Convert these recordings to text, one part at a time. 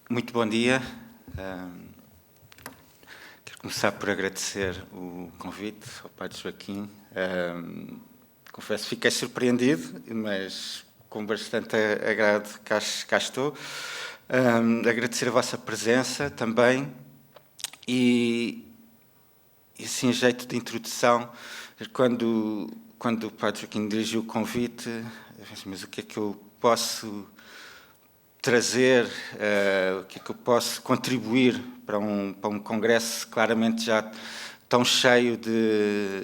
Muito bom dia. Quero começar por agradecer o convite ao Padre Joaquim. Confesso que fiquei surpreendido, mas com bastante agrado cá estou. Agradecer a vossa presença também e assim, em jeito de introdução, quando o Padre Joaquim dirigiu o convite, eu pensei, mas o que é que eu posso trazer, o que é que eu posso contribuir para um congresso claramente já tão cheio de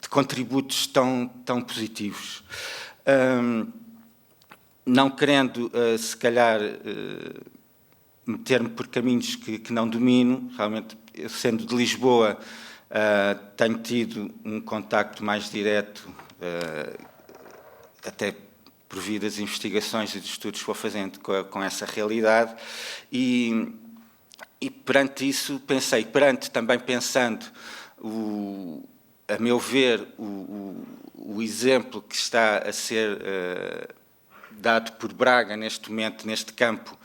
contributos tão positivos. Não querendo, se calhar, meter-me por caminhos que não domino, realmente, eu sendo de Lisboa, tenho tido um contacto mais direto, até por via das investigações e dos estudos que vou fazendo com essa realidade, e perante isso pensei, também pensando, a meu ver, o exemplo que está a ser dado por Braga neste momento, neste campo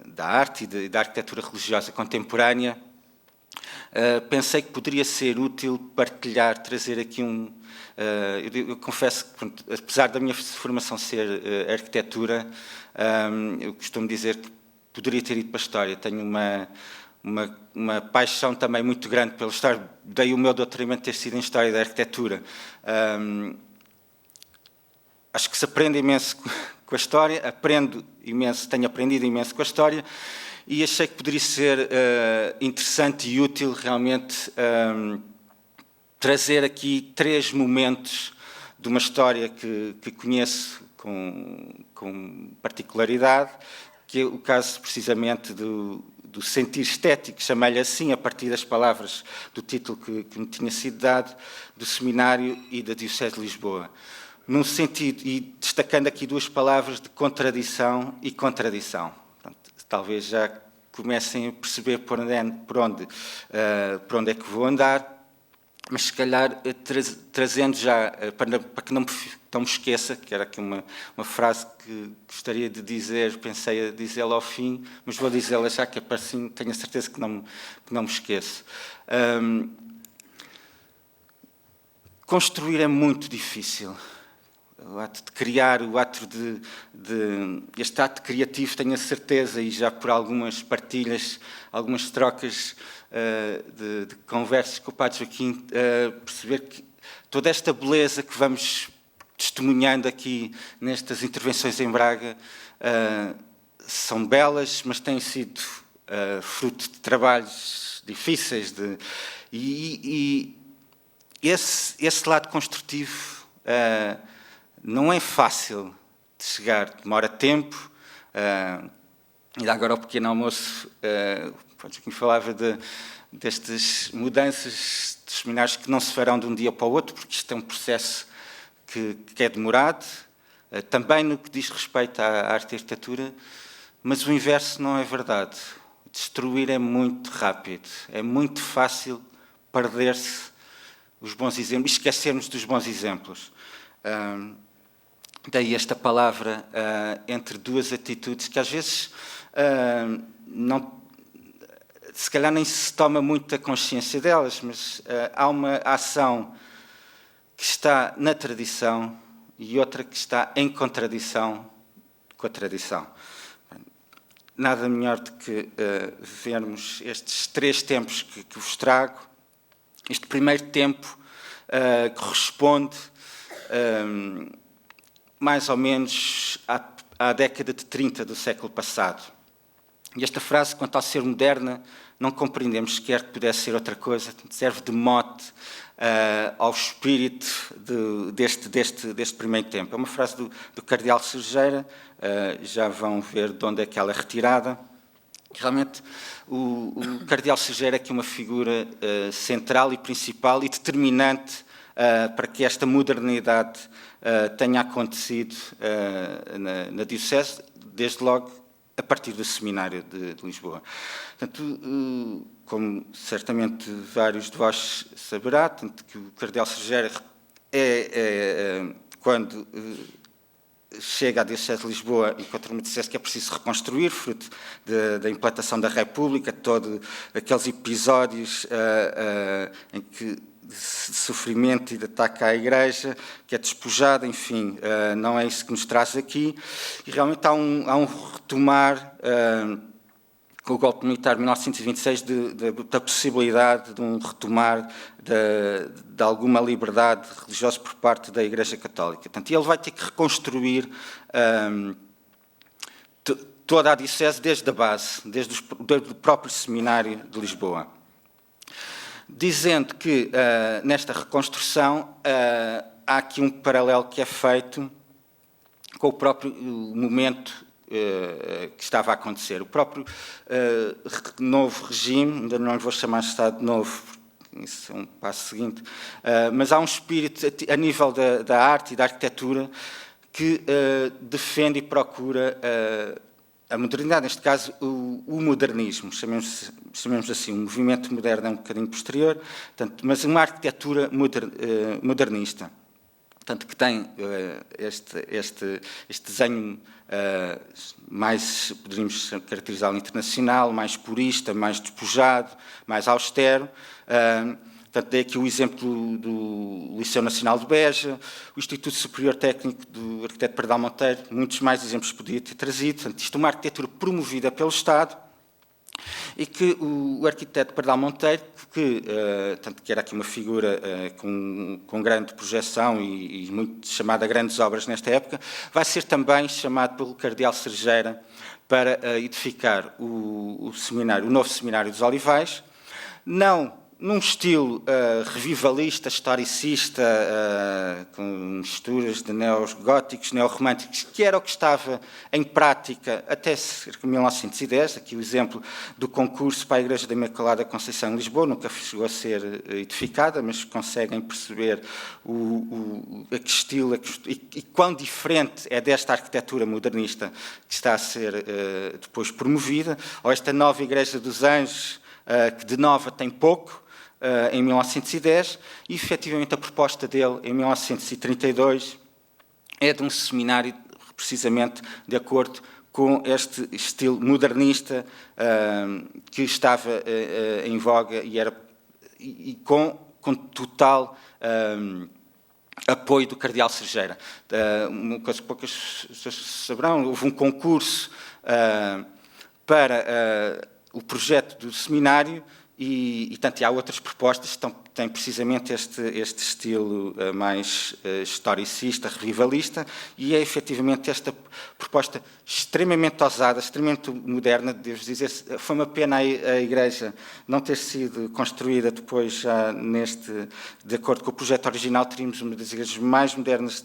da arte e da arquitetura religiosa contemporânea, pensei que poderia ser útil partilhar, trazer aqui eu confesso que, apesar da minha formação ser arquitetura, eu costumo dizer que poderia ter ido para a história. Tenho uma paixão também muito grande pela história. Daí o meu doutoramento ter sido em História da Arquitetura. Acho que se aprende imenso com a história, tenho aprendido imenso com a história, e achei que poderia ser interessante e útil realmente trazer aqui 3 momentos de uma história que conheço com particularidade, que é o caso precisamente do sentir estético, chamei-lhe assim, a partir das palavras do título que me tinha sido dado, do Seminário e da Diocese de Lisboa. Num sentido, e destacando aqui 2 palavras de contradição e contradição. Portanto, talvez já comecem a perceber por onde é que vou andar, mas se calhar trazendo já, para que não me esqueça, que era aqui uma frase que gostaria de dizer, pensei a dizê-la ao fim, mas vou dizê-la já, que é para assim, tenho a certeza que não me esqueço. Construir é muito difícil. O ato de criar, este ato criativo, tenho a certeza, e já por algumas partilhas, algumas trocas de conversas com o Padre Joaquim, perceber que toda esta beleza que vamos testemunhando aqui nestas intervenções em Braga são belas, mas têm sido fruto de trabalhos difíceis. E esse lado construtivo não é fácil de chegar, demora tempo. E agora ao pequeno almoço, o Joaquim falava destas mudanças de seminários que não se farão de um dia para o outro, porque isto é um processo que é demorado, também no que diz respeito à arte e arquitetura, mas o inverso não é verdade. Destruir é muito rápido, é muito fácil perder-se os bons exemplos, esquecermos dos bons exemplos. Daí esta palavra entre 2 atitudes que às vezes se calhar nem se toma muita consciência delas, mas há uma ação que está na tradição e outra que está em contradição com a tradição. Nada melhor do que vermos estes 3 tempos que vos trago. Este primeiro tempo corresponde mais ou menos à década de 30 do século passado. E esta frase, quanto ao ser moderna, não compreendemos sequer que pudesse ser outra coisa, serve de mote ao espírito deste primeiro tempo. É uma frase do Cardeal Cerejeira, já vão ver de onde é que ela é retirada. Realmente, o Cardeal Cerejeira é aqui uma figura central e principal e determinante para que esta modernidade tenha acontecido na Diocese, desde logo a partir do Seminário de Lisboa. Portanto, como certamente vários de vós saberá, tanto que o Cardeal Cerejeira quando chega à Diocese de Lisboa e encontra uma Diocese que é preciso reconstruir, fruto da implantação da República, todos aqueles episódios em que de sofrimento e de ataque à Igreja, que é despojada, enfim, não é isso que nos traz aqui. E realmente há um retomar, com o golpe militar de 1926, da possibilidade de um retomar de alguma liberdade religiosa por parte da Igreja Católica. Portanto, ele vai ter que reconstruir toda a Diocese desde a base, desde o próprio Seminário de Lisboa. Dizendo que, nesta reconstrução, há aqui um paralelo que é feito com o próprio momento que estava a acontecer. O próprio novo regime, ainda não lhe vou chamar Estado Novo, isso é um passo seguinte, mas há um espírito a nível da arte e da arquitetura que defende e procura a modernidade, neste caso o modernismo, chamemos assim, um movimento moderno é um bocadinho posterior, portanto, mas uma arquitetura modernista, portanto, que tem este desenho mais, poderíamos caracterizá-lo internacional, mais purista, mais despojado, mais austero. Portanto, dei aqui o exemplo do Liceu Nacional de Beja, o Instituto Superior Técnico do arquiteto Pardal Monteiro, muitos mais exemplos podia ter trazido. Portanto, isto é uma arquitetura promovida pelo Estado e que o arquiteto Pardal Monteiro, que era aqui uma figura com grande projeção e muito chamada a grandes obras nesta época, vai ser também chamado pelo Cardeal Cergeira para edificar o novo Seminário dos Olivais, não num estilo revivalista, historicista, com misturas de neogóticos, neorromânticos, que era o que estava em prática até 1910, aqui o exemplo do concurso para a Igreja da Imaculada Conceição em Lisboa, nunca chegou a ser edificada, mas conseguem perceber a que estilo e quão diferente é desta arquitetura modernista que está a ser depois promovida, ou esta nova Igreja dos Anjos, que de nova tem pouco, em 1910, e efetivamente a proposta dele em 1932 é de um seminário precisamente de acordo com este estilo modernista que estava em voga e com total apoio do Cardeal Cergeira. Uma coisa que poucas pessoas saberão, houve um concurso para o projeto do seminário e tanto, há outras propostas que têm precisamente este estilo mais historicista, revivalista, e é efetivamente esta proposta extremamente ousada, extremamente moderna, devo dizer. Foi uma pena a Igreja não ter sido construída depois já de acordo com o projeto original, teríamos uma das igrejas mais modernas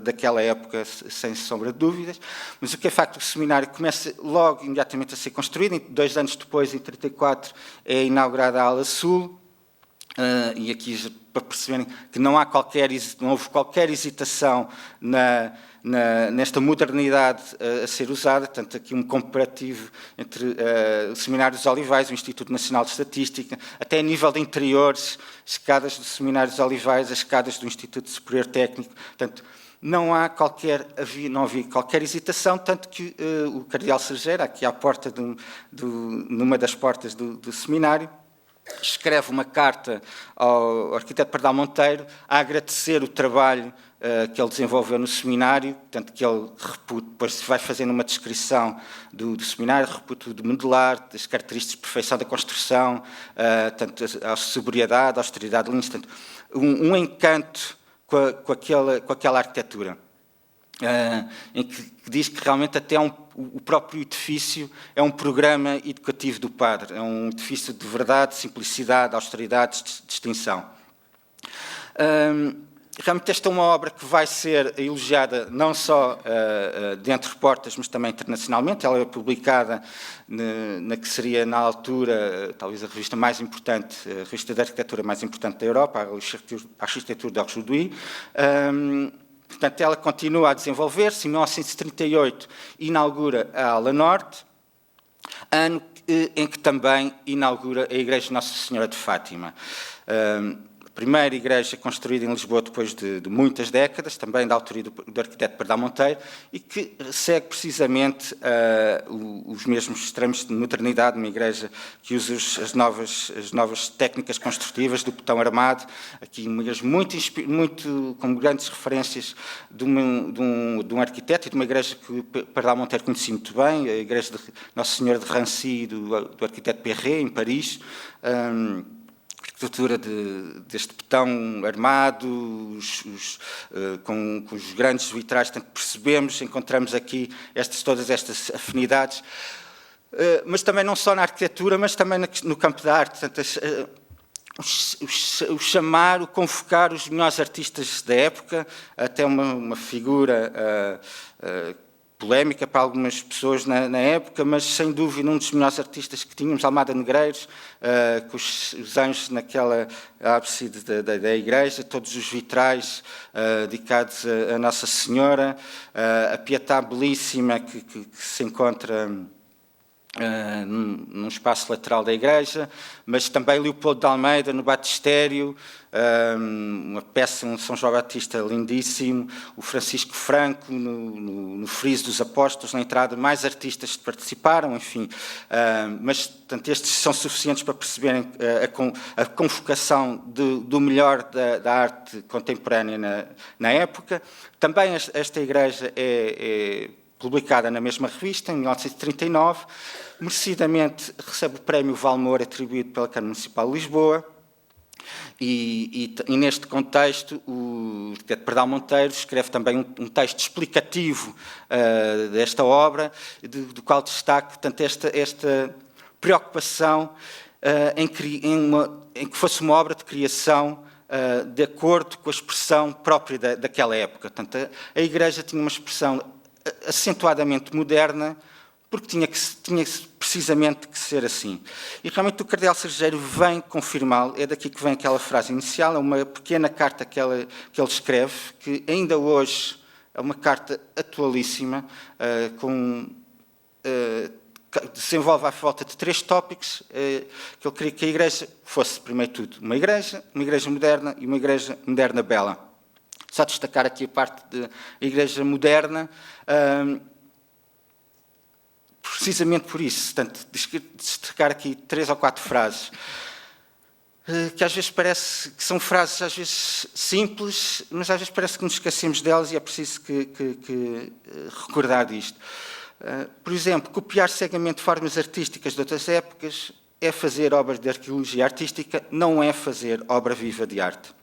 daquela época, sem sombra de dúvidas, mas o que é facto, o seminário começa logo, imediatamente a ser construído, e 2 anos depois, em 1934, é inaugurada a ala sul, e aqui para perceberem que não houve qualquer hesitação nesta modernidade a ser usada, tanto aqui um comparativo entre o Seminário dos Olivais, o Instituto Nacional de Estatística, até a nível de interiores, escadas do Seminário dos Olivais, as escadas do Instituto Superior Técnico, portanto, não havia qualquer hesitação, tanto que o Cardeal Cergeira, aqui à porta numa das portas do seminário, escreve uma carta ao arquiteto Pardal Monteiro a agradecer o trabalho que ele desenvolveu no seminário, tanto que ele depois vai fazendo uma descrição do seminário, reputo de modelar, das características de perfeição da construção, tanto a sobriedade, a austeridade de linhas, tanto um encanto com aquela arquitetura. Em que diz que realmente até o próprio edifício é um programa educativo do padre, é um edifício de verdade, simplicidade, austeridade, distinção. Realmente esta é uma obra que vai ser elogiada não só dentro de portas, mas também internacionalmente. Ela é publicada na que seria, na altura, talvez a revista mais importante, a revista de arquitetura mais importante da Europa, a Architecture d'Aujourd'hui. Portanto, ela continua a desenvolver-se. Em 1938 inaugura a ala norte, ano em que também inaugura a Igreja de Nossa Senhora de Fátima. primeira igreja construída em Lisboa depois de muitas décadas, também da autoria do arquiteto Pardal Monteiro, e que segue precisamente os mesmos extremos de modernidade, uma igreja que usa as novas técnicas construtivas do betão armado, aqui uma igreja muito com grandes referências de um arquiteto e de uma igreja que Pardal Monteiro conhecia muito bem, a igreja de Nossa Senhora de Rancy, do arquiteto Perret, em Paris, arquitetura deste betão armado, com os grandes vitrais, portanto, percebemos, encontramos aqui todas estas afinidades, mas também não só na arquitetura, mas também no campo da arte, portanto, o chamar, o convocar os melhores artistas da época, até uma figura polémica para algumas pessoas na época, mas sem dúvida um dos melhores artistas que tínhamos, Almada Negreiros, com os anjos naquela ábside da igreja, todos os vitrais dedicados a Nossa Senhora, a Pietà belíssima que se encontra num espaço lateral da igreja, mas também Leopoldo de Almeida no batistério, uma peça, um São João Batista lindíssimo, o Francisco Franco no friso dos apóstolos, na entrada, mais artistas que participaram, enfim, mas portanto, estes são suficientes para perceberem a convocação do melhor da arte contemporânea na época. Também esta igreja é publicada na mesma revista, em 1939, merecidamente recebe o prémio Valmor atribuído pela Câmara Municipal de Lisboa, e neste contexto o arquiteto Pardal Monteiro escreve também um texto explicativo desta obra, do qual destaca, portanto, esta preocupação em que fosse uma obra de criação de acordo com a expressão própria daquela época. Portanto, a igreja tinha uma expressão acentuadamente moderna, porque tinha precisamente que ser assim. E realmente o cardeal Sergeiro vem confirmá-lo, é daqui que vem aquela frase inicial, é uma pequena carta que ele escreve, que ainda hoje é uma carta atualíssima, desenvolve à volta de 3 tópicos, que ele queria que a igreja fosse, primeiro de tudo, uma igreja moderna e uma igreja moderna bela. Só destacar aqui a parte da igreja moderna, precisamente por isso, portanto, destacar aqui 3 ou 4 frases, que às vezes parece que são frases às vezes simples, mas às vezes parece que nos esquecemos delas e é preciso que recordar disto. Por exemplo, copiar cegamente formas artísticas de outras épocas é fazer obras de arqueologia artística, não é fazer obra viva de arte.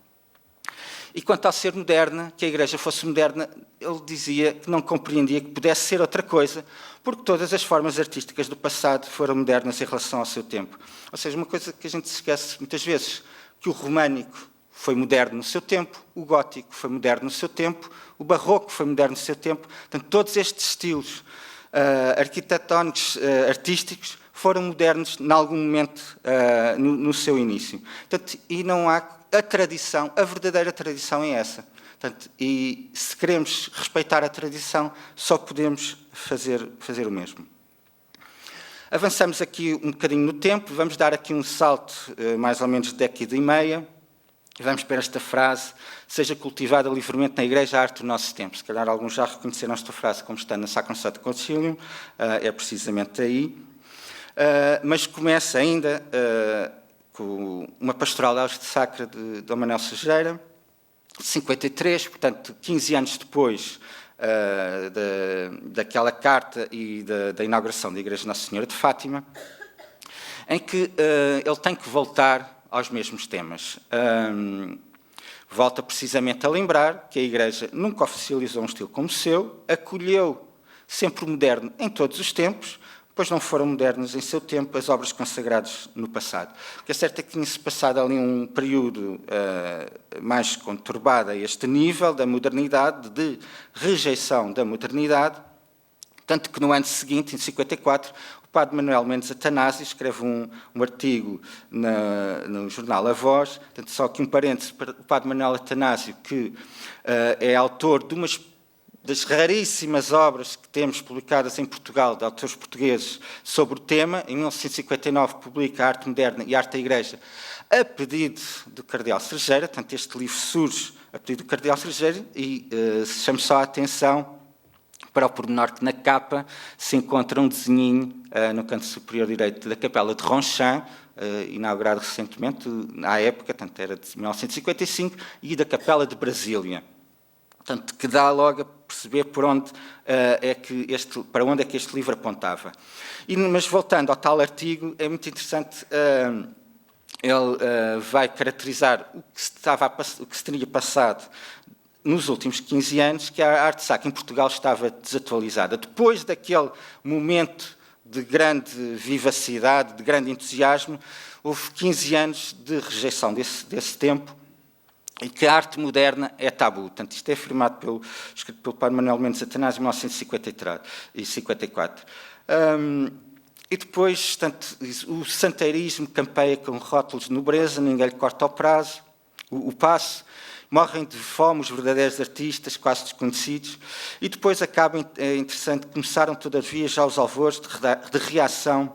E quanto ao ser moderna, que a igreja fosse moderna, ele dizia que não compreendia que pudesse ser outra coisa, porque todas as formas artísticas do passado foram modernas em relação ao seu tempo. Ou seja, uma coisa que a gente se esquece muitas vezes, que o românico foi moderno no seu tempo, o gótico foi moderno no seu tempo, o barroco foi moderno no seu tempo. Portanto, todos estes estilos arquitetónicos, artísticos, foram modernos em algum momento no seu início. Portanto, e não há a tradição, a verdadeira tradição é essa. Portanto, e se queremos respeitar a tradição, só podemos fazer o mesmo. Avançamos aqui um bocadinho no tempo, vamos dar aqui um salto mais ou menos de década e meia, e vamos para esta frase: seja cultivada livremente na Igreja a arte do nosso tempo. Se calhar alguns já reconheceram esta frase como estando na Sacrum Sanctum Concilium, é precisamente aí. Mas começa ainda com uma pastoral da Hoste Sacra de Dom Manuel Sergeira, 53, portanto, 15 anos depois daquela carta e da inauguração da Igreja Nossa Senhora de Fátima, em que ele tem que voltar aos mesmos temas. Volta precisamente a lembrar que a Igreja nunca oficializou um estilo como o seu, acolheu sempre o moderno em todos os tempos, pois não foram modernas em seu tempo as obras consagradas no passado. O que é certo é que tinha-se passado ali um período mais conturbado a este nível da modernidade, de rejeição da modernidade, tanto que no ano seguinte, em 54, o padre Manuel Mendes Atanásio escreve um artigo no jornal A Voz, portanto, só aqui um parênteses para o padre Manuel Atanásio, que é autor de das raríssimas obras que temos publicadas em Portugal, de autores portugueses, sobre o tema. Em 1959 publica A Arte Moderna e a Arte da Igreja, a pedido do Cardeal Cerejeira. Portanto, este livro surge a pedido do Cardeal Cerejeira e chamo só a atenção para o pormenor que na capa se encontra um desenhinho no canto superior direito da Capela de Ronchamp, inaugurado recentemente, à época, portanto era de 1955, e da Capela de Brasília. Portanto, que dá logo a perceber por onde, para onde é que este livro apontava. Mas voltando ao tal artigo, é muito interessante, ele vai caracterizar o que se teria passado nos últimos 15 anos, que a arte sacra em Portugal estava desatualizada. Depois daquele momento de grande vivacidade, de grande entusiasmo, houve 15 anos de rejeição desse tempo, e que a arte moderna é tabu. Portanto, isto é afirmado escrito pelo Padre Manuel Mendes Atanásio em 1954. E depois, portanto, o santeirismo campeia com rótulos de nobreza, ninguém lhe corta o passo, morrem de fome os verdadeiros artistas, quase desconhecidos, e depois acaba, é interessante, começaram todavia já os alvores de reação,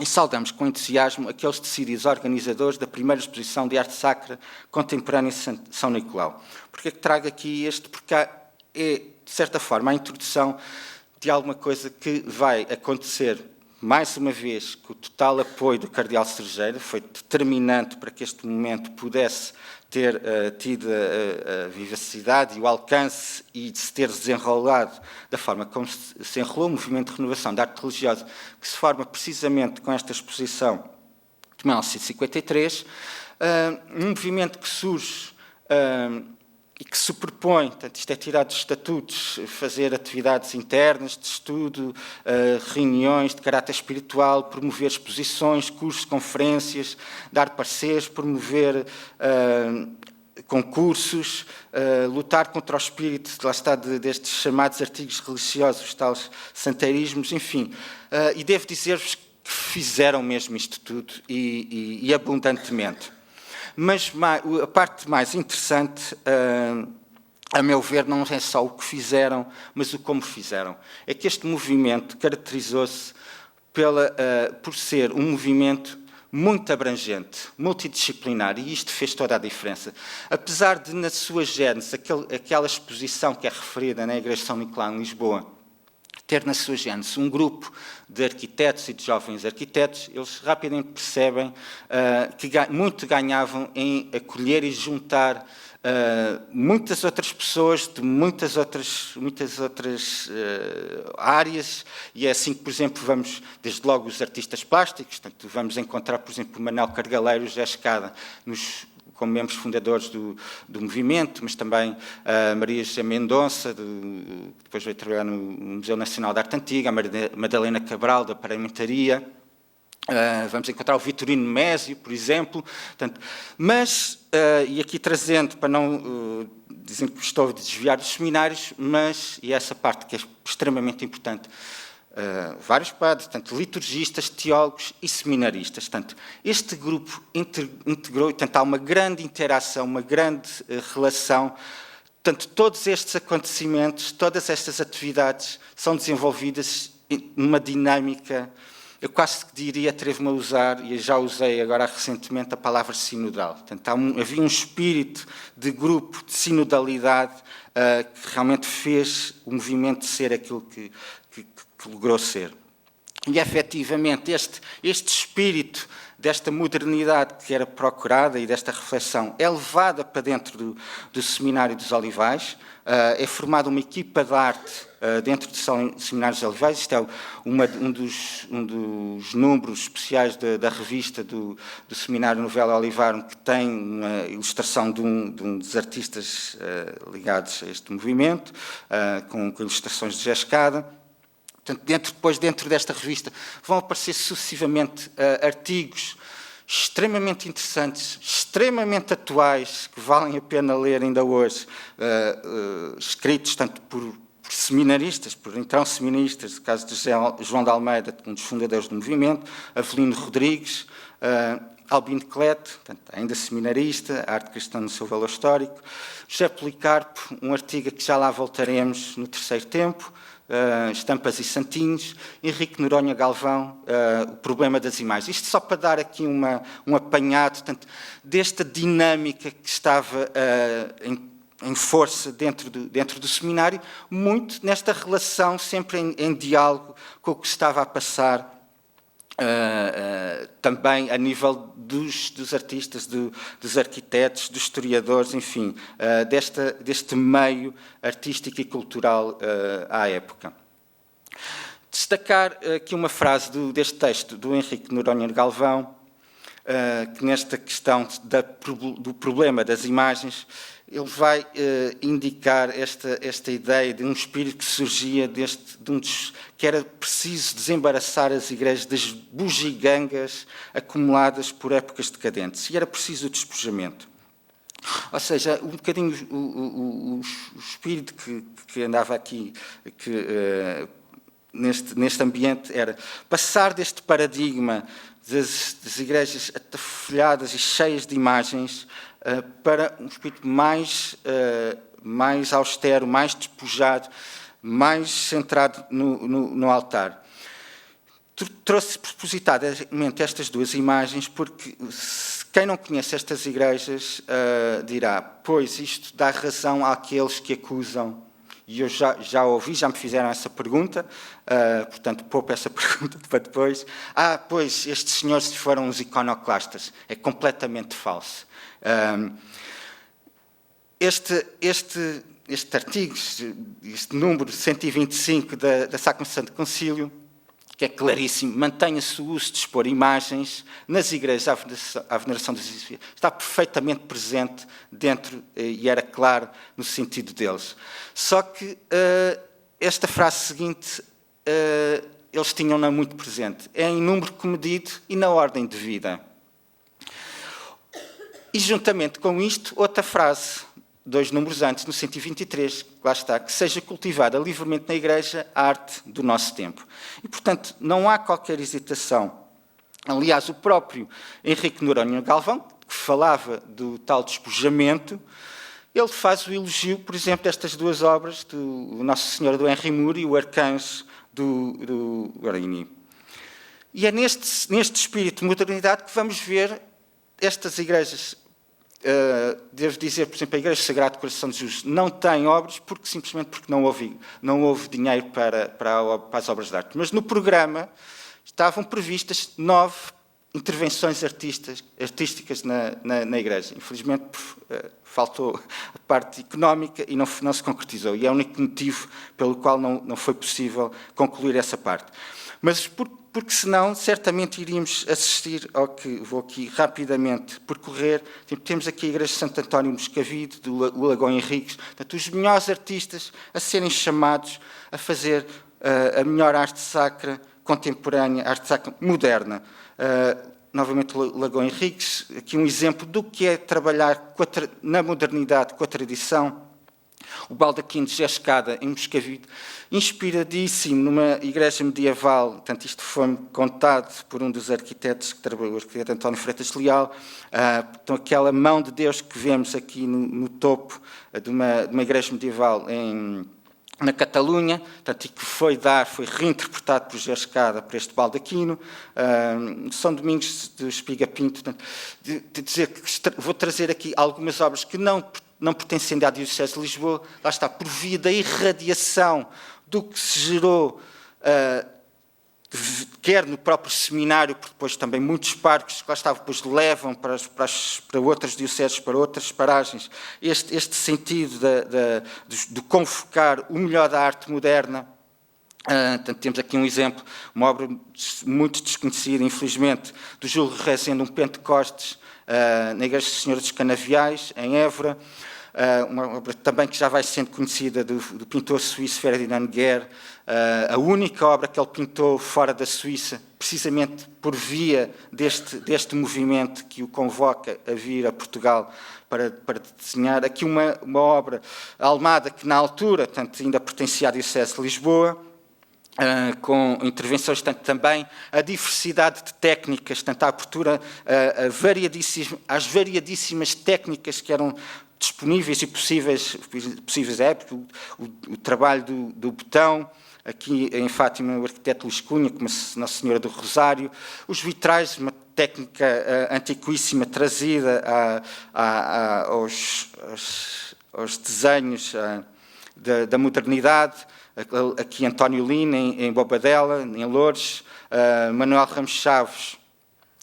e saudamos com entusiasmo aqueles decididos organizadores da primeira exposição de arte sacra contemporânea em São Nicolau. Porque é que trago aqui este? Porque é, de certa forma, a introdução de alguma coisa que vai acontecer, mais uma vez, com o total apoio do Cardeal Cerejeira, foi determinante para que este momento pudesse ter tido a vivacidade e o alcance e de se ter desenrolado da forma como se enrolou o movimento de renovação da arte religiosa, que se forma precisamente com esta exposição de 1953, um movimento que surge e que se propõe, portanto, isto é tirado dos estatutos, fazer atividades internas de estudo, reuniões de caráter espiritual, promover exposições, cursos, conferências, dar pareceres, promover concursos, lutar contra o espírito, lá está, destes chamados artigos religiosos, os tais santeirismos, enfim. E devo dizer-vos que fizeram mesmo isto tudo e abundantemente. Mas a parte mais interessante, a meu ver, não é só o que fizeram, mas o como fizeram. É que este movimento caracterizou-se por ser um movimento muito abrangente, multidisciplinar, e isto fez toda a diferença. Apesar de, na sua gênese, aquela exposição que é referida na Igreja de São Nicolau, em Lisboa, ter na sua gênese um grupo de arquitetos e de jovens arquitetos, eles rapidamente percebem que muito ganhavam em acolher e juntar muitas outras pessoas de muitas outras áreas, e é assim que, por exemplo, vamos, desde logo, os artistas plásticos, portanto, vamos encontrar, por exemplo, o Manel Cargaleiro, José Escada, como membros fundadores do movimento, mas também a Maria José Mendonça, que depois veio trabalhar no Museu Nacional de Arte Antiga, a Madalena Cabral, da Paramentaria, vamos encontrar o Vitorino Mésio, por exemplo. Portanto, mas, e aqui trazendo, para não dizer que estou a desviar dos seminários, mas, e essa parte que é extremamente importante, vários padres, tanto liturgistas, teólogos e seminaristas. Portanto, este grupo integrou, e portanto, há uma grande interação, uma grande relação. Portanto, todos estes acontecimentos, todas estas atividades são desenvolvidas numa dinâmica, eu quase que diria, atrevo-me a usar, e já usei agora recentemente a palavra sinodal. Portanto, havia um espírito de grupo, de sinodalidade, que realmente fez o movimento ser aquilo que logrou ser. E, efetivamente, este espírito desta modernidade que era procurada e desta reflexão é levada para dentro do Seminário dos Olivais, é formada uma equipa de arte dentro do Seminário dos Olivais. Isto é um dos números especiais da revista do Seminário Novela Olivarum, que tem uma ilustração de um dos artistas ligados a este movimento, com ilustrações de José Escada. Portanto, depois, dentro desta revista, vão aparecer sucessivamente artigos extremamente interessantes, extremamente atuais, que valem a pena ler ainda hoje, escritos tanto por seminaristas, por então seminaristas, no caso de João de Almeida, um dos fundadores do movimento, Avelino Rodrigues, Albino de Cleto, portanto, ainda seminarista, a arte cristã no seu valor histórico. José Policarpo, um artigo a que já lá voltaremos no terceiro tempo, Estampas e Santinhos. Henrique Noronha Galvão, o problema das imagens. Isto só para dar aqui um apanhado, portanto, desta dinâmica que estava em força dentro do seminário, muito nesta relação sempre em diálogo com o que estava a passar também a nível dos artistas, dos arquitetos, dos historiadores, enfim, deste meio artístico e cultural à época. Destacar aqui uma frase deste texto do Henrique Noronha Galvão, que nesta questão do problema das imagens, ele vai indicar esta ideia de um espírito que surgia que era preciso desembaraçar as igrejas das bugigangas acumuladas por épocas decadentes, e era preciso o despojamento. Ou seja, um bocadinho o espírito que andava aqui, neste ambiente, era passar deste paradigma das igrejas atafolhadas e cheias de imagens para um espírito mais austero, mais despojado, mais centrado no altar. Trouxe propositadamente estas duas imagens porque quem não conhece estas igrejas dirá, pois isto dá razão àqueles que acusam, e eu já ouvi, já me fizeram essa pergunta, portanto, poupo essa pergunta para depois. Pois, estes senhores foram os iconoclastas. É completamente falso. Este artigo, este número 125 da Sacro Santo Concílio, que é claríssimo, mantenha-se o uso de expor imagens nas igrejas à veneração dos edifícios, está perfeitamente presente dentro, e era claro no sentido deles. Só que esta frase seguinte, eles tinham-na muito presente, é em número comedido e na ordem devida. E juntamente com isto, outra frase, 2 números antes, no 123, lá está, que seja cultivada livremente na igreja a arte do nosso tempo. E, portanto, não há qualquer hesitação. Aliás, o próprio Henrique Noronha Galvão, que falava do tal despojamento, ele faz o elogio, por exemplo, destas duas obras, do Nossa Senhora do Henry Moore e o Arcanjo do Guarini. E é neste espírito de modernidade que vamos ver estas igrejas. Devo dizer, por exemplo, a Igreja Sagrado Coração de Jesus não tem obras simplesmente porque não houve dinheiro para as obras de arte. Mas no programa estavam previstas 9 intervenções artísticas na Igreja. Infelizmente faltou a parte económica e não se concretizou. E é o único motivo pelo qual não foi possível concluir essa parte. Mas porque senão certamente iríamos assistir ao que vou aqui rapidamente percorrer. Temos aqui a Igreja de Santo António Moscavide, do Lagão Henriques, portanto, os melhores artistas a serem chamados a fazer a melhor arte sacra contemporânea, arte sacra moderna. Novamente o Lagão Henriques, aqui um exemplo do que é trabalhar na modernidade com a tradição. O baldaquino de Gescada, em Moscavide, inspiradíssimo numa igreja medieval, portanto, isto foi-me contado por um dos arquitetos que trabalhou, o arquiteto António Freitas Leal, então, aquela mão de Deus que vemos aqui no topo de uma igreja medieval na Catalunha, portanto, e que foi reinterpretado por Gescada para este baldaquino. São Domingos do Espiga Pinto, portanto, de dizer que vou trazer aqui algumas obras que não pertencendo à Diocese de Lisboa, lá está, por via da irradiação do que se gerou, quer no próprio seminário, porque depois também muitos parques que lá estavam, depois levam para outras dioceses, para outras paragens, este sentido de convocar o melhor da arte moderna. Portanto, temos aqui um exemplo, uma obra muito desconhecida, infelizmente, do Júlio Rezende, um Pentecostes, na Igreja do Senhor dos Canaviais, em Évora, uma obra também que já vai sendo conhecida do pintor suíço Ferdinand Guer, a única obra que ele pintou fora da Suíça, precisamente por via deste movimento que o convoca a vir a Portugal para desenhar. Aqui uma obra, a Almada, que na altura, portanto, ainda pertencia à Diocese de Lisboa, com intervenções, tanto também a diversidade de técnicas, tanto a abertura às variadíssimas técnicas que eram disponíveis e possíveis à época, o trabalho do botão, aqui em Fátima o arquiteto Luís Cunha, como Nossa Senhora do Rosário, os vitrais, uma técnica antiquíssima trazida aos desenhos da modernidade, aqui António Lina, em Bobadela, em Loures, Manuel Ramos Chaves,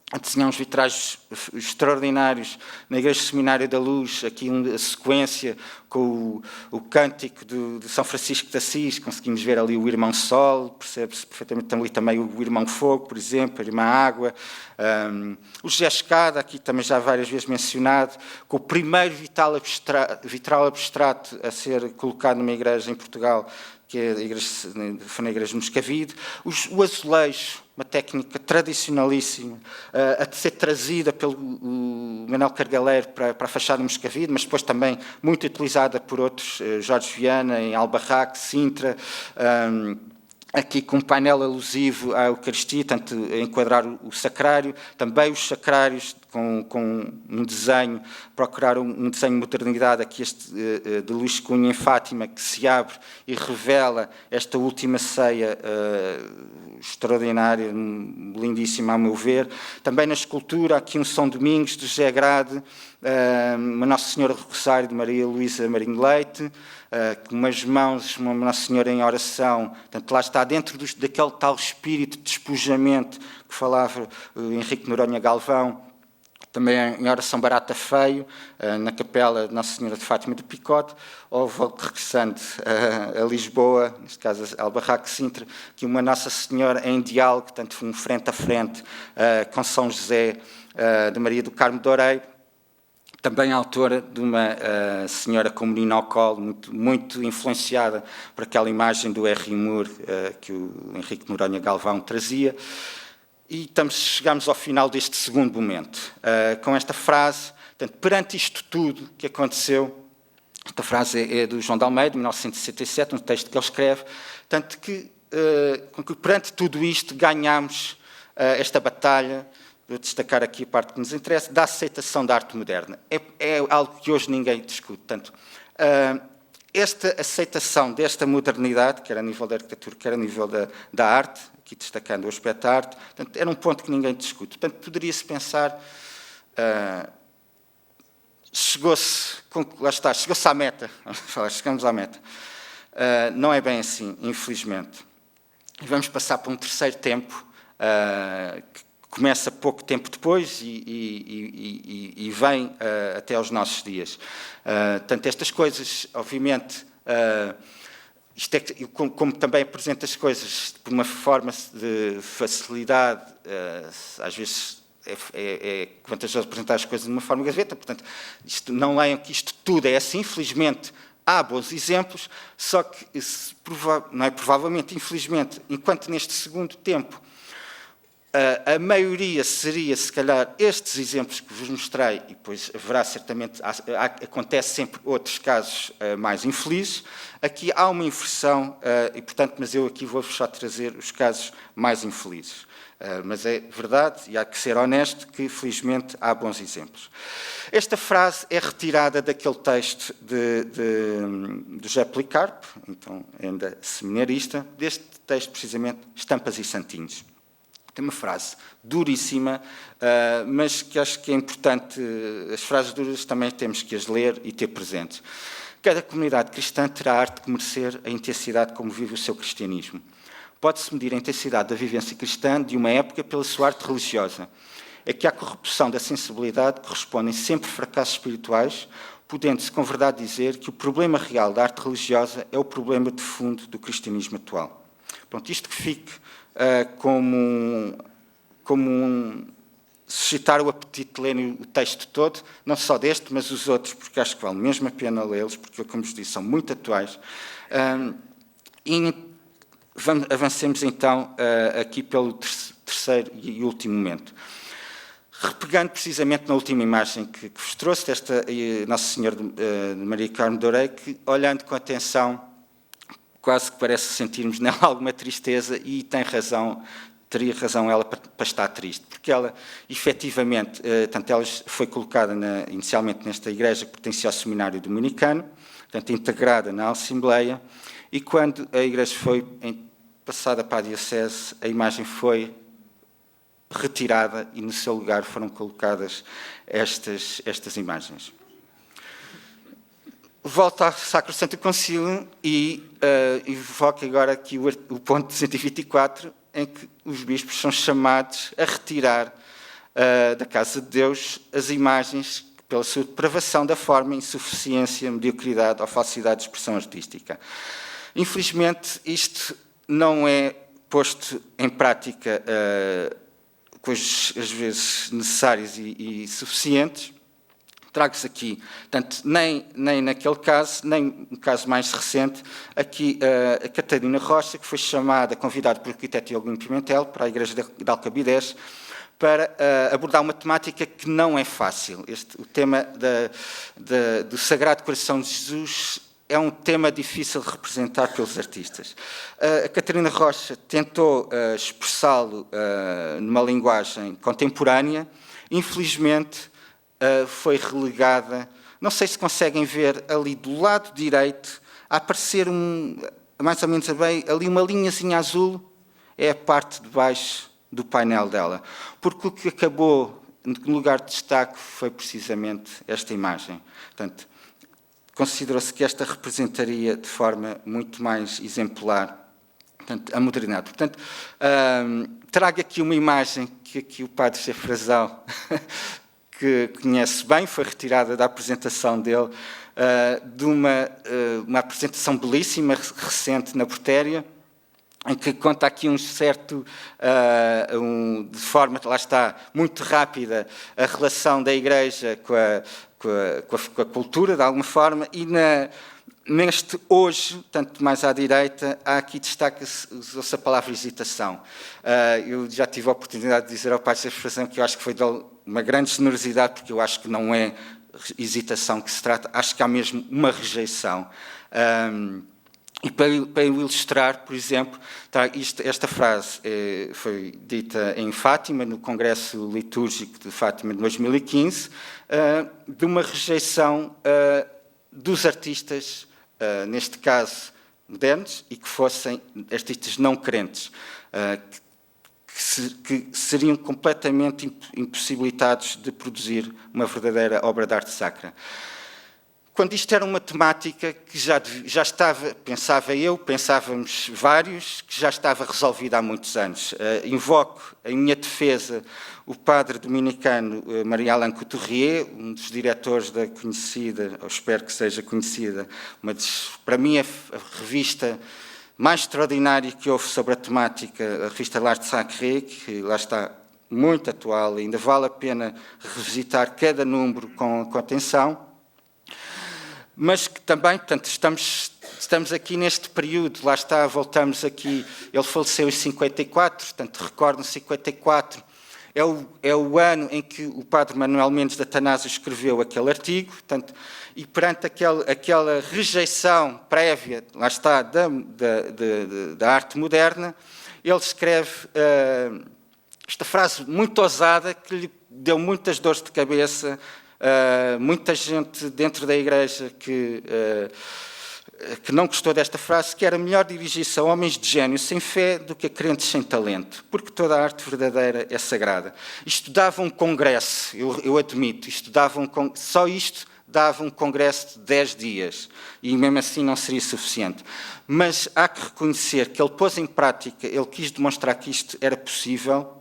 a desenhar uns vitrais extraordinários na Igreja Seminário da Luz, aqui a sequência com o cântico de São Francisco de Assis, conseguimos ver ali o Irmão Sol, percebe-se perfeitamente ali também o Irmão Fogo, por exemplo, a Irmã Água, o José Escada, aqui também já várias vezes mencionado, com o primeiro vitral abstrato a ser colocado numa igreja em Portugal, que foi na Igreja de Moscavide, o azulejo, uma técnica tradicionalíssima, a ser trazida pelo Manuel Cargaleiro para a fachada de Moscavide, mas depois também muito utilizada por outros, Jorge Viana, em Albarraque, Sintra, aqui com um painel alusivo à Eucaristia, tanto a enquadrar o sacrário, também os sacrários com um desenho, procurar um desenho de modernidade, aqui este de Luís Cunha em Fátima, que se abre e revela esta última ceia extraordinária, lindíssima a meu ver. Também na escultura, aqui um São Domingos de José Grade, uma Nossa Senhora do Rosário de Maria Luísa Marinho Leite, com umas mãos, uma Nossa Senhora em oração, portanto lá está dentro daquele tal espírito de despojamento que falava o Henrique Noronha Galvão, também em oração barata feio, na capela de Nossa Senhora de Fátima de Picote, ou regressando a Lisboa, neste caso Albarraque Sintra, que uma Nossa Senhora em diálogo, tanto um frente a frente com São José de Maria do Carmo de Oreiro, também autora de uma senhora com menino ao colo, muito influenciada por aquela imagem do R. Moore que o Henrique Noronha Galvão trazia. E chegamos ao final deste segundo momento, com esta frase, portanto, perante isto tudo que aconteceu, esta frase é do João de Almeida, de 1967, um texto que ele escreve, tanto que perante tudo isto ganhamos esta batalha, vou destacar aqui a parte que nos interessa, da aceitação da arte moderna. É algo que hoje ninguém discute. Portanto, esta aceitação desta modernidade, quer a nível da arquitetura, quer a nível da arte, aqui destacando o aspecto da arte, portanto, era um ponto que ninguém discute. Portanto, poderia-se pensar, chegou-se à meta, chegamos à meta. Não é bem assim, infelizmente. E vamos passar para um terceiro tempo, que começa pouco tempo depois e vem até aos nossos dias. Portanto, estas coisas, obviamente, isto é, como também apresenta as coisas por uma forma de facilidade, às vezes é vantajoso apresentar as coisas de uma forma gaveta, portanto, não leiam que isto tudo é assim, infelizmente há bons exemplos, só que, não é provavelmente, infelizmente, enquanto neste segundo tempo a maioria seria, se calhar, estes exemplos que vos mostrei, e depois haverá certamente, acontece sempre outros casos mais infelizes. Aqui há uma inversão, e portanto, mas eu aqui vou-vos só trazer os casos mais infelizes. Mas é verdade, e há que ser honesto, que felizmente há bons exemplos. Esta frase é retirada daquele texto de José Policarpo, então ainda seminarista, deste texto precisamente, Estampas e Santinhos. Tem uma frase duríssima, mas que acho que é importante. As frases duras também temos que as ler e ter presentes. Cada comunidade cristã terá a arte de merecer a intensidade como vive o seu cristianismo. Pode-se medir a intensidade da vivência cristã de uma época pela sua arte religiosa. É que à corrupção da sensibilidade correspondem sempre fracassos espirituais, podendo-se com verdade dizer que o problema real da arte religiosa é o problema de fundo do cristianismo atual. Pronto, isto que fique suscitar o apetite de lerem o texto todo, não só deste, mas os outros, porque acho que vale mesmo a pena lê-los, porque, como vos disse, são muito atuais. E avancemos então aqui pelo terceiro e último momento. Repegando precisamente na última imagem que vos trouxe, desta Nossa Senhora de Maria Carmo de Oreiro, que, olhando com atenção, quase que parece sentirmos nela alguma tristeza, e teria razão ela para estar triste, porque ela, efetivamente, tanto ela foi colocada inicialmente nesta igreja que pertencia ao seminário dominicano, portanto, integrada na Assembleia, e quando a igreja foi passada para a diocese, a imagem foi retirada e no seu lugar foram colocadas estas imagens. Volto ao Sacro Santo Concílio e invoco agora aqui o ponto 224, em que os bispos são chamados a retirar da casa de Deus as imagens que, pela sua depravação da forma, insuficiência, mediocridade ou falsidade de expressão artística. Infelizmente, isto não é posto em prática com as vezes necessárias e suficientes. Trago-vos aqui, portanto, nem naquele caso, nem no caso mais recente, aqui a Catarina Rocha, que foi convidada pelo arquiteto Diogo Pimentel para a Igreja de Alcabidez, para abordar uma temática que não é fácil. O tema do Sagrado Coração de Jesus é um tema difícil de representar pelos artistas. A Catarina Rocha tentou expressá-lo numa linguagem contemporânea. Infelizmente, foi relegada. Não sei se conseguem ver ali do lado direito, a aparecer mais ou menos ali uma linhazinha azul, é a parte de baixo do painel dela. Porque o que acabou no lugar de destaque foi precisamente esta imagem. Portanto, considerou-se que esta representaria de forma muito mais exemplar, portanto, a modernidade. Portanto, trago aqui uma imagem que aqui o padre José Frazão que conhece bem, foi retirada da apresentação dele, de uma apresentação belíssima, recente, na Portéria, em que conta aqui um certo, de forma, lá está, muito rápida, a relação da Igreja com a cultura, de alguma forma, e neste hoje, tanto mais à direita, há aqui usou-se a palavra hesitação. Eu já tive a oportunidade de dizer ao Padre José Frazão que eu acho que foi de uma grande generosidade, porque eu acho que não é hesitação que se trata, acho que há mesmo uma rejeição. E para ilustrar, por exemplo, esta frase foi dita em Fátima, no Congresso Litúrgico de Fátima de 2015, de uma rejeição dos artistas, neste caso modernos, e que fossem artistas não crentes, que seriam completamente impossibilitados de produzir uma verdadeira obra de arte sacra. Quando isto era uma temática que já estava, pensávamos vários, que já estava resolvida há muitos anos. Invoco em minha defesa o padre dominicano Maria Alain Couturier, um dos diretores da conhecida, ou espero que seja conhecida, para mim a revista mais extraordinária que houve sobre a temática, a revista L'Art Sacré, que lá está muito atual, ainda vale a pena revisitar cada número com atenção. Mas que também, portanto, estamos aqui neste período, lá está, voltamos aqui, ele faleceu em 54, portanto, recordam 54, é o ano em que o padre Manuel Mendes de Atanásio escreveu aquele artigo, portanto, e perante aquela rejeição prévia, lá está, da arte moderna, ele escreve esta frase muito ousada, que lhe deu muitas dores de cabeça, muita gente dentro da Igreja que não gostou desta frase, que era melhor dirigir-se a homens de gênio sem fé do que a crentes sem talento, porque toda a arte verdadeira é sagrada. Isto dava um congresso, eu admito, só isto dava um congresso de 10 dias, e mesmo assim não seria suficiente. Mas há que reconhecer que ele pôs em prática, ele quis demonstrar que isto era possível,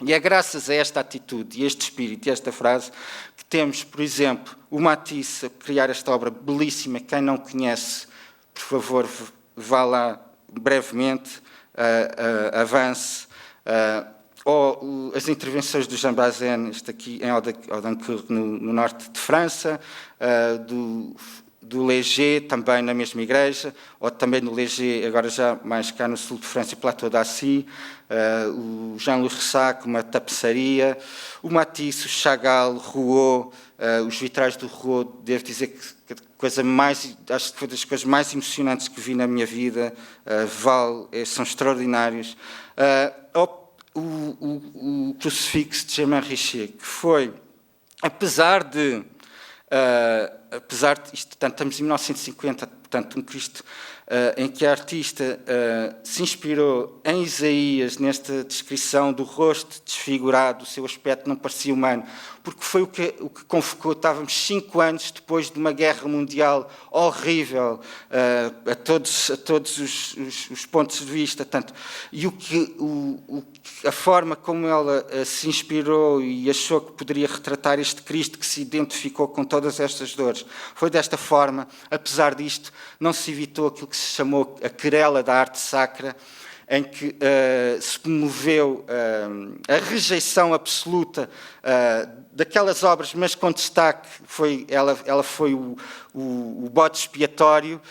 e é graças a esta atitude, e este espírito, e esta frase, que temos, por exemplo, o Matisse a criar esta obra belíssima. Quem não conhece, por favor, vá lá brevemente, avance. Ou as intervenções do Jean Bazin, este aqui em Audencourt, no norte de França, do Léger, também na mesma igreja, ou também no Léger, agora já mais cá no sul de França, Plateau d'Assy, o Jean-Louis Ressac, uma tapeçaria, o Matisse, o Chagall, Rouault, os vitrais do Rouault, devo dizer que acho que foi das coisas mais emocionantes que vi na minha vida. São extraordinários. O crucifixo de Germain Richer, que foi, apesar de isto, portanto, estamos em 1950, portanto, um Cristo em que a artista se inspirou em Isaías, nesta descrição do rosto desfigurado, o seu aspecto não parecia humano, porque foi o que convocou. Estávamos 5 anos depois de uma guerra mundial horrível, a todos os pontos de vista, tanto, e a forma como ela se inspirou e achou que poderia retratar este Cristo que se identificou com todas estas dores, foi desta forma. Apesar disto, não se evitou aquilo que se chamou a querela da arte sacra, em que se promoveu a rejeição absoluta daquelas obras, mas com destaque, ela foi o bode expiatório,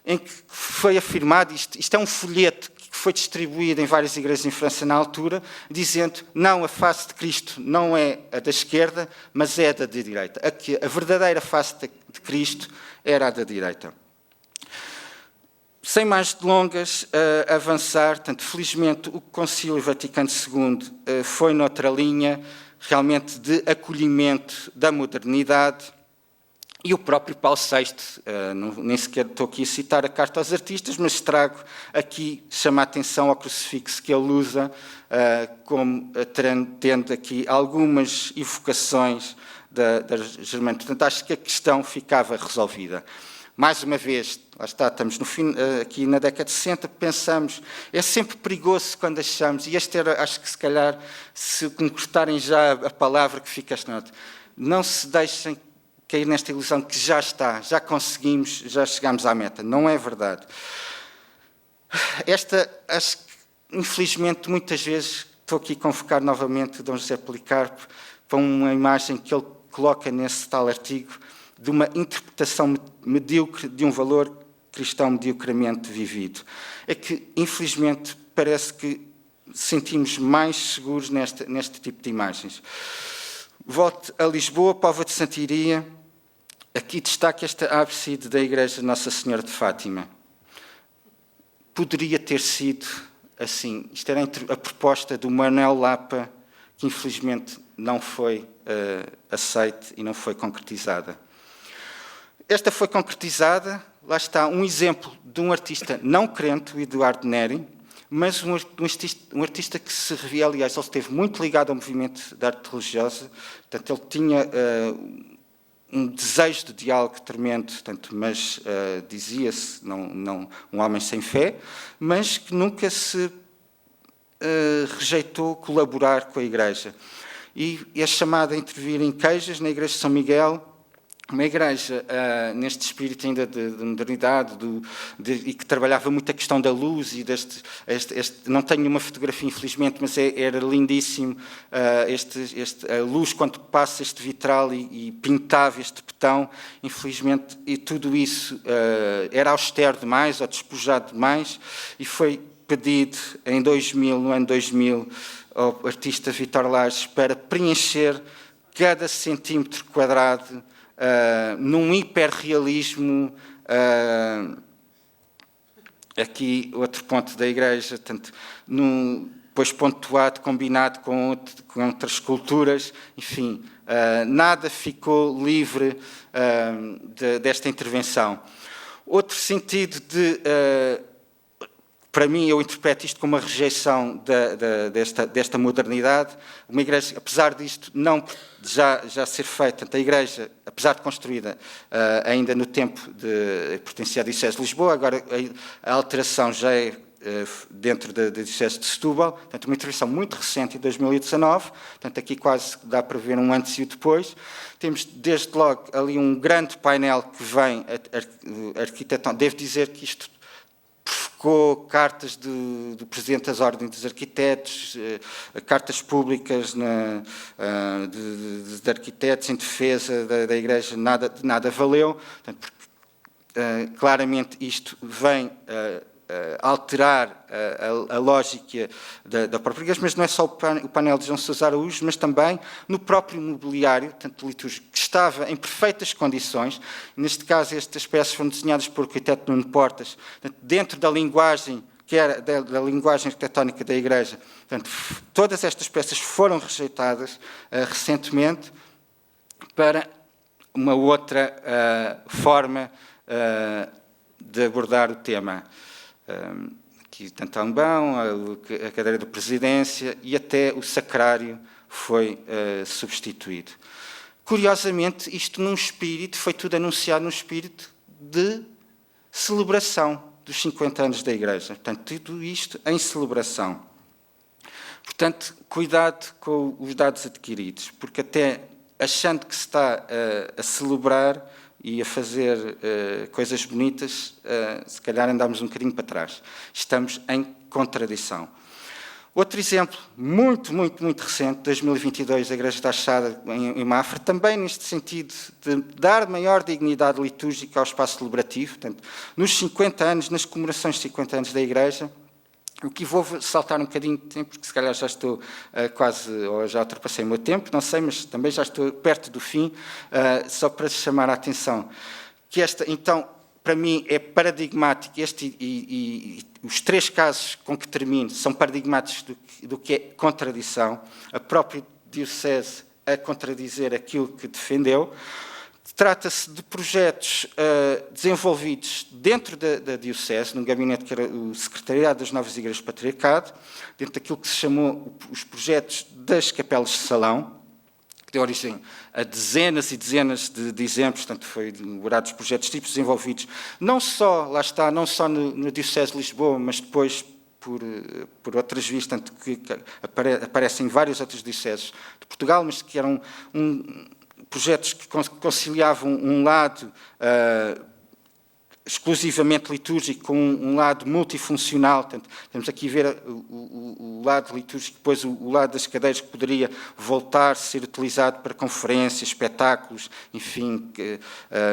em que foi afirmado, isto é um folheto que foi distribuído em várias igrejas em França na altura, dizendo: não, a face de Cristo não é a da esquerda, mas é a da direita. A verdadeira face de Cristo era a da direita. Sem mais delongas, avançar, tanto felizmente o Concílio Vaticano II foi noutra linha, realmente de acolhimento da modernidade, e o próprio Paulo VI, nem sequer estou aqui a citar a Carta aos Artistas, mas trago aqui, chama a atenção ao crucifixo que ele usa, como tendo aqui algumas evocações da Germânia. Portanto, acho que a questão ficava resolvida. Mais uma vez, lá está, estamos aqui na década de 60, pensamos, é sempre perigoso quando achamos, e acho que se calhar, se concretarem já a palavra que fica esta nota, não se deixem cair nesta ilusão que já está, já conseguimos, já chegamos à meta. Não é verdade. Acho que, infelizmente, muitas vezes, estou aqui a convocar novamente Dom José Policarpo para uma imagem que ele coloca nesse tal artigo, de uma interpretação medíocre de um valor cristão mediocremente vivido. É que, infelizmente, parece que sentimos mais seguros neste tipo de imagens. Volto a Lisboa, Póvoa de Santiria. Aqui destaco esta ábside da Igreja Nossa Senhora de Fátima. Poderia ter sido assim. Isto era a proposta do Manuel Lapa, que infelizmente não foi aceite e não foi concretizada. Esta foi concretizada, lá está um exemplo de um artista não crente, o Eduardo Neri, mas um artista que se revia, aliás, ele esteve muito ligado ao movimento da arte religiosa, portanto, ele tinha um desejo de diálogo tremendo, mas dizia-se não um homem sem fé, mas que nunca se rejeitou colaborar com a Igreja. E é chamado a intervir em Queijas, na Igreja de São Miguel, uma igreja neste espírito ainda de modernidade e que trabalhava muito a questão da luz e não tenho uma fotografia infelizmente, mas era lindíssimo a luz quando passa este vitral e pintava este betão, infelizmente, e tudo isso era austero demais ou despojado demais, e foi pedido no ano 2000 ao artista Vítor Lages para preencher cada centímetro quadrado num hiperrealismo. Aqui outro ponto da igreja, depois pontuado, combinado com outras culturas, enfim, nada ficou livre desta intervenção. Outro sentido para mim, eu interpreto isto como uma rejeição desta modernidade. Uma igreja, apesar disto não já ser feita, a igreja, apesar de construída ainda no tempo de pertencia à Diocese de Lisboa, agora a alteração já é dentro da Diocese de Setúbal, portanto, uma intervenção muito recente, em 2019, portanto, aqui quase dá para ver um antes e o depois. Temos, desde logo, ali um grande painel que vem arquitetão. Devo dizer que isto provocou cartas do Presidente das Ordens dos Arquitetos, cartas públicas de arquitetos em defesa da Igreja, nada valeu. Portanto, claramente isto vem alterar a lógica da própria igreja, mas não é só o painel de João Sousa Araújo, mas também no próprio mobiliário, tanto litúrgico, que estava em perfeitas condições. Neste caso, estas peças foram desenhadas por arquiteto Nuno Portas, dentro da linguagem que era da linguagem arquitetónica da igreja. Portanto, todas estas peças foram rejeitadas recentemente para uma outra forma de abordar o tema. Aqui, tanto Ambão, a cadeira da presidência e até o sacrário foi substituído. Curiosamente, isto num espírito, foi tudo anunciado num espírito de celebração dos 50 anos da Igreja. Portanto, tudo isto em celebração. Portanto, cuidado com os dados adquiridos, porque até achando que se está a celebrar e a fazer coisas bonitas, se calhar andamos um bocadinho para trás. Estamos em contradição. Outro exemplo, muito recente, 2022, da Igreja da Achada, em Mafra, também neste sentido de dar maior dignidade litúrgica ao espaço celebrativo. Portanto, nos 50 anos, nas comemorações de 50 anos da Igreja, o que vou saltar um bocadinho de tempo, porque se calhar já estou quase, ou já ultrapassei o meu tempo, não sei, mas também já estou perto do fim, só para chamar a atenção. Que esta, então, para mim, é paradigmático, e os 3 casos com que termino são paradigmáticos do que é contradição, a própria Diocese a contradizer aquilo que defendeu. Trata-se de projetos desenvolvidos dentro da Diocese, num gabinete que era o Secretariado das Novas Igrejas do Patriarcado, dentro daquilo que se chamou os projetos das capelas de salão, que deu origem a dezenas e dezenas de exemplos, portanto, foi elaborados projetos tipos desenvolvidos, não só, lá está, não só na Diocese de Lisboa, mas depois por outras vias, tanto que aparecem em várias outras dioceses de Portugal, mas que eram projetos que conciliavam um lado exclusivamente litúrgico com um lado multifuncional. Portanto, temos aqui a ver o lado litúrgico, depois o lado das cadeiras que poderia voltar a ser utilizado para conferências, espetáculos, enfim,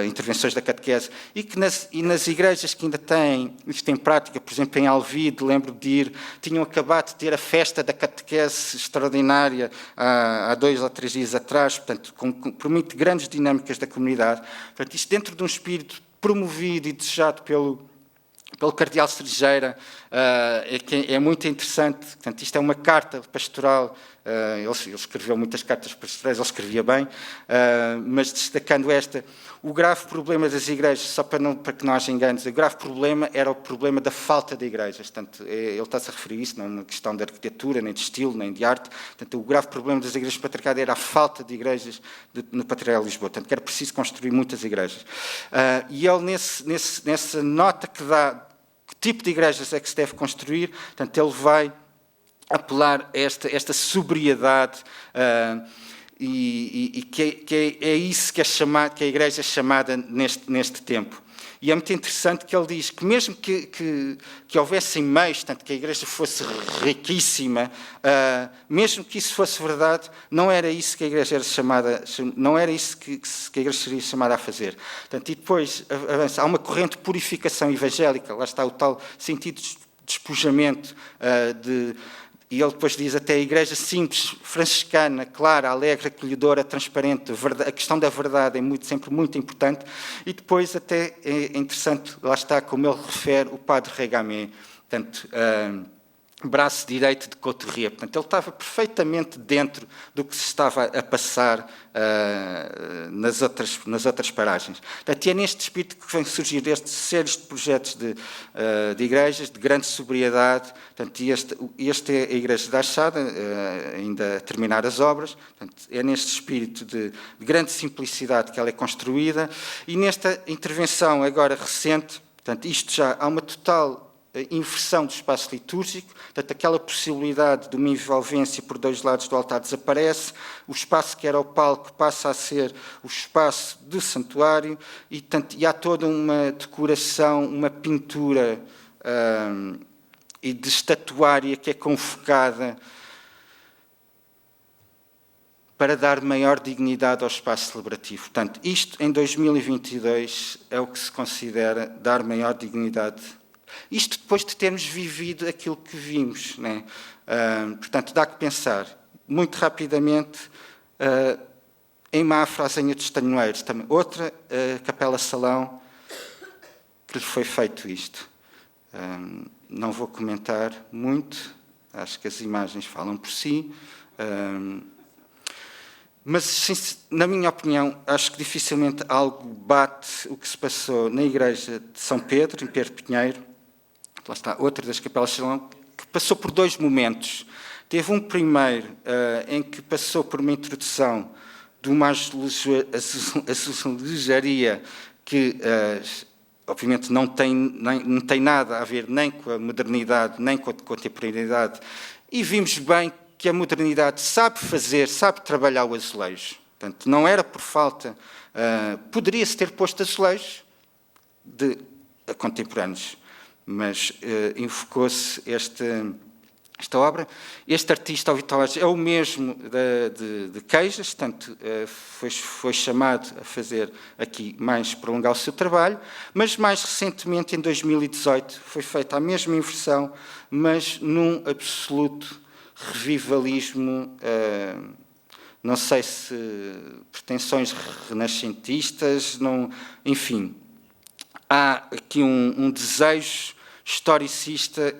intervenções da catequese. E que nas igrejas que ainda têm isto em prática, por exemplo, em Alvide, lembro de ir, tinham acabado de ter a festa da catequese extraordinária há 2 ou 3 dias atrás, portanto, por muito grandes dinâmicas da comunidade. Portanto, isto dentro de um espírito promovido e desejado pelo cardeal Cerejeira, é muito interessante. Portanto, isto é uma carta pastoral, ele escreveu muitas cartas pastorais, ele escrevia bem, mas destacando esta, o grave problema das igrejas, só para que não haja enganos, o grave problema era o problema da falta de igrejas. Portanto, ele está-se a referir a isso, não é uma questão de arquitetura, nem de estilo, nem de arte. Portanto, o grave problema das igrejas do patriarcado era a falta de igrejas no Patriarcado de Lisboa. Portanto, que era preciso construir muitas igrejas. E ele, nessa nota que dá, que tipo de igrejas é que se deve construir, portanto, ele vai apelar a esta sobriedade e que é isso que a Igreja é chamada neste tempo. E é muito interessante que ele diz que mesmo que houvessem meios, tanto que a Igreja fosse riquíssima, mesmo que isso fosse verdade, não era isso que a Igreja era chamada, não era isso que a Igreja seria chamada a fazer. Portanto, e depois há uma corrente de purificação evangélica, lá está o tal sentido de despojamento e ele depois diz até a igreja simples, franciscana, clara, alegre, acolhedora, transparente, a questão da verdade é sempre muito importante. E depois até é interessante, lá está, como ele refere, o padre Regamé, portanto, braço direito de Couturier. Portanto, ele estava perfeitamente dentro do que se estava a passar nas outras paragens. Portanto, é neste espírito que vem surgir estes séries de projetos de igrejas, de grande sobriedade. Portanto, este é a Igreja da Achada, ainda a terminar as obras. Portanto, é neste espírito de grande simplicidade que ela é construída. E nesta intervenção agora recente, portanto, isto já há uma total inversão do espaço litúrgico, portanto, aquela possibilidade de uma envolvência por 2 lados do altar desaparece, o espaço que era o palco passa a ser o espaço do santuário e há toda uma decoração, uma pintura e de estatuária que é convocada para dar maior dignidade ao espaço celebrativo. Portanto, isto em 2022 é o que se considera dar maior dignidade Isto depois de termos vivido aquilo que vimos, né? Portanto, dá que pensar, muito rapidamente, em Mafra, a Zenha dos Tanhoeiros, também outra Capela Salão, que lhe foi feito isto. Não vou comentar muito, acho que as imagens falam por si, mas, na minha opinião, acho que dificilmente algo bate o que se passou na igreja de São Pedro, em Pedro Pinheiro. Lá está, outra das Capelas Salão, que passou por 2 momentos. Teve um primeiro em que passou por uma introdução de uma azulejaria que, obviamente, não tem nada a ver nem com a modernidade, nem com a contemporaneidade, e vimos bem que a modernidade sabe fazer, sabe trabalhar o azulejo. Portanto, não era por falta... poderia-se ter posto azulejos de contemporâneos, mas invocou-se esta obra. Este artista, o Vitor Lage, é o mesmo de Queijas, portanto, foi chamado a fazer aqui mais, prolongar o seu trabalho, mas mais recentemente, em 2018, foi feita a mesma inversão, mas num absoluto revivalismo, não sei se pretensões renascentistas, não, enfim, há aqui um desejo historicista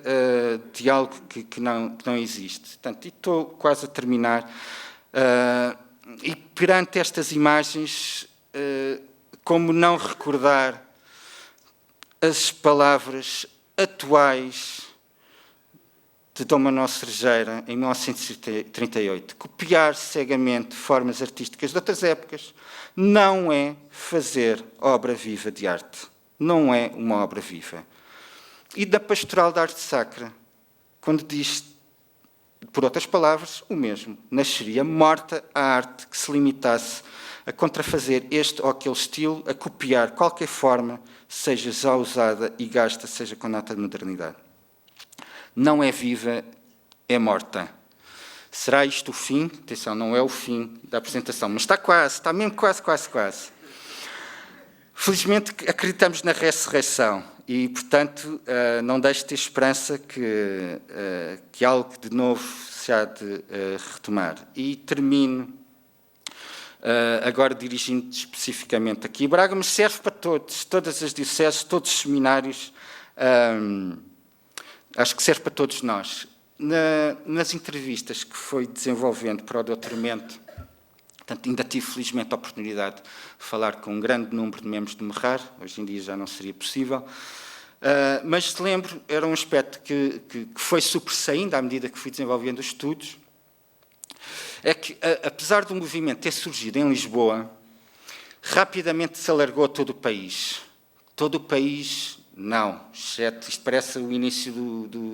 de algo que não existe. Portanto, e estou quase a terminar. E perante estas imagens, como não recordar as palavras atuais de Dom Manuel Cerejeira, em 1938. Copiar cegamente formas artísticas de outras épocas não é fazer obra viva de arte. Não é uma obra viva. E da Pastoral da Arte Sacra, quando diz, por outras palavras, o mesmo. Nasceria morta a arte que se limitasse a contrafazer este ou aquele estilo, a copiar qualquer forma, seja já usada e gasta, seja com nota de modernidade. Não é viva, é morta. Será isto o fim? Atenção, não é o fim da apresentação, mas está mesmo quase. Felizmente acreditamos na ressurreição e, portanto, não deixe de ter esperança que algo de novo se há de retomar. E termino agora dirigindo especificamente aqui a Braga, mas serve para todas as dioceses, todos os seminários, acho que serve para todos nós. Nas entrevistas que foi desenvolvendo para o doutoramento, portanto, ainda tive felizmente a oportunidade de falar com um grande número de membros do MERRAR, hoje em dia já não seria possível, mas lembro, era um aspecto que foi sobressaindo à medida que fui desenvolvendo os estudos, é que, apesar do movimento ter surgido em Lisboa, rapidamente se alargou a todo o país. Todo o país, não, exceto, isto parece o início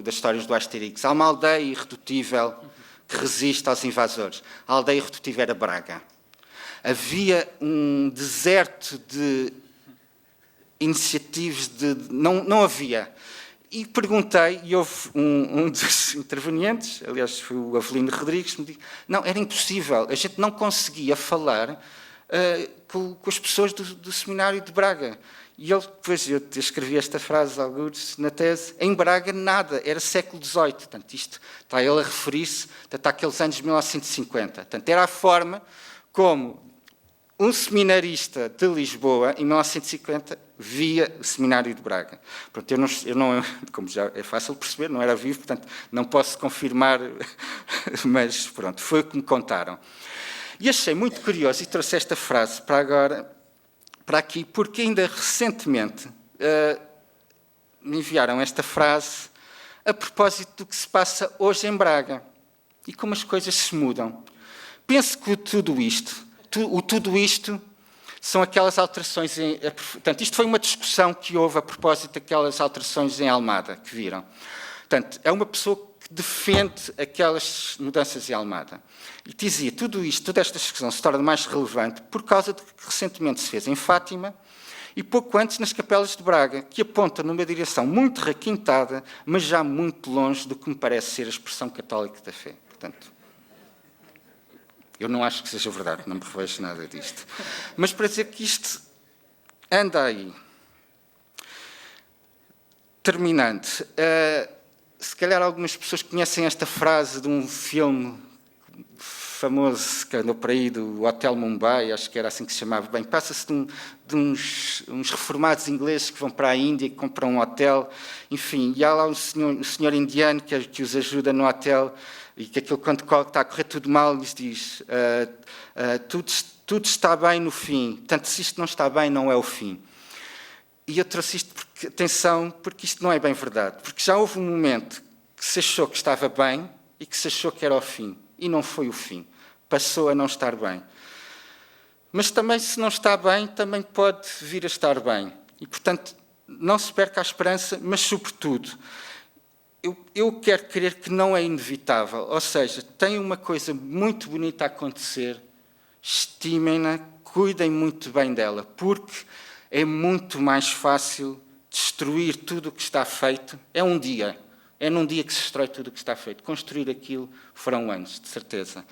das histórias do Asterix. Há uma aldeia irredutível que resiste aos invasores. A aldeia irredutível era Braga. Havia um deserto de iniciativas, não havia. E perguntei, e houve um dos intervenientes, aliás foi o Avelino Rodrigues, que me disse, não, era impossível, a gente não conseguia falar com as pessoas do seminário de Braga. E ele, depois eu escrevi esta frase, alguns, na tese, em Braga nada, era século XVIII. Portanto, isto está ele a referir-se àqueles anos de 1950. Portanto, era a forma como um seminarista de Lisboa, em 1950, via o seminário de Braga. Pronto, eu não, como já é fácil perceber, não era vivo, portanto, não posso confirmar, mas pronto, foi o que me contaram. E achei muito curioso, e trouxe esta frase para agora, para aqui, porque ainda recentemente me enviaram esta frase a propósito do que se passa hoje em Braga e como as coisas se mudam. Penso que tudo isto são aquelas alterações... Portanto, isto foi uma discussão que houve a propósito daquelas alterações em Almada, que viram. Portanto, é uma pessoa que defende aquelas mudanças em Almada. E dizia, toda esta discussão se torna mais relevante por causa do que recentemente se fez em Fátima e pouco antes nas Capelas de Braga, que aponta numa direção muito requintada, mas já muito longe do que me parece ser a expressão católica da fé. Portanto, eu não acho que seja verdade, não me revejo nada disto. Mas para dizer que isto anda aí. terminando, se calhar algumas pessoas conhecem esta frase de um filme famoso que andou por aí, do Hotel Mumbai, acho que era assim que se chamava. Bem, passa-se de uns reformados ingleses que vão para a Índia, que compram um hotel, enfim, e há lá um senhor indiano que os ajuda no hotel, e que aquilo, quando está a correr tudo mal, lhes diz: tudo está bem no fim, portanto, se isto não está bem, não é o fim. E eu trouxe isto porque, atenção, porque isto não é bem verdade, porque já houve um momento que se achou que estava bem e que se achou que era o fim, e não foi o fim, passou a não estar bem. Mas também, se não está bem, também pode vir a estar bem. E, portanto, não se perca a esperança, mas, sobretudo, eu quero crer que não é inevitável. Ou seja, tem uma coisa muito bonita a acontecer, estimem-na, cuidem muito bem dela, porque é muito mais fácil destruir tudo o que está feito. É um dia. É num dia que se destrói tudo o que está feito. Construir aquilo foram anos, de certeza.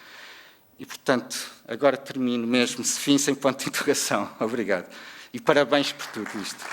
E, portanto, agora termino mesmo, fim sem ponto de interrogação. Obrigado. E parabéns por tudo isto.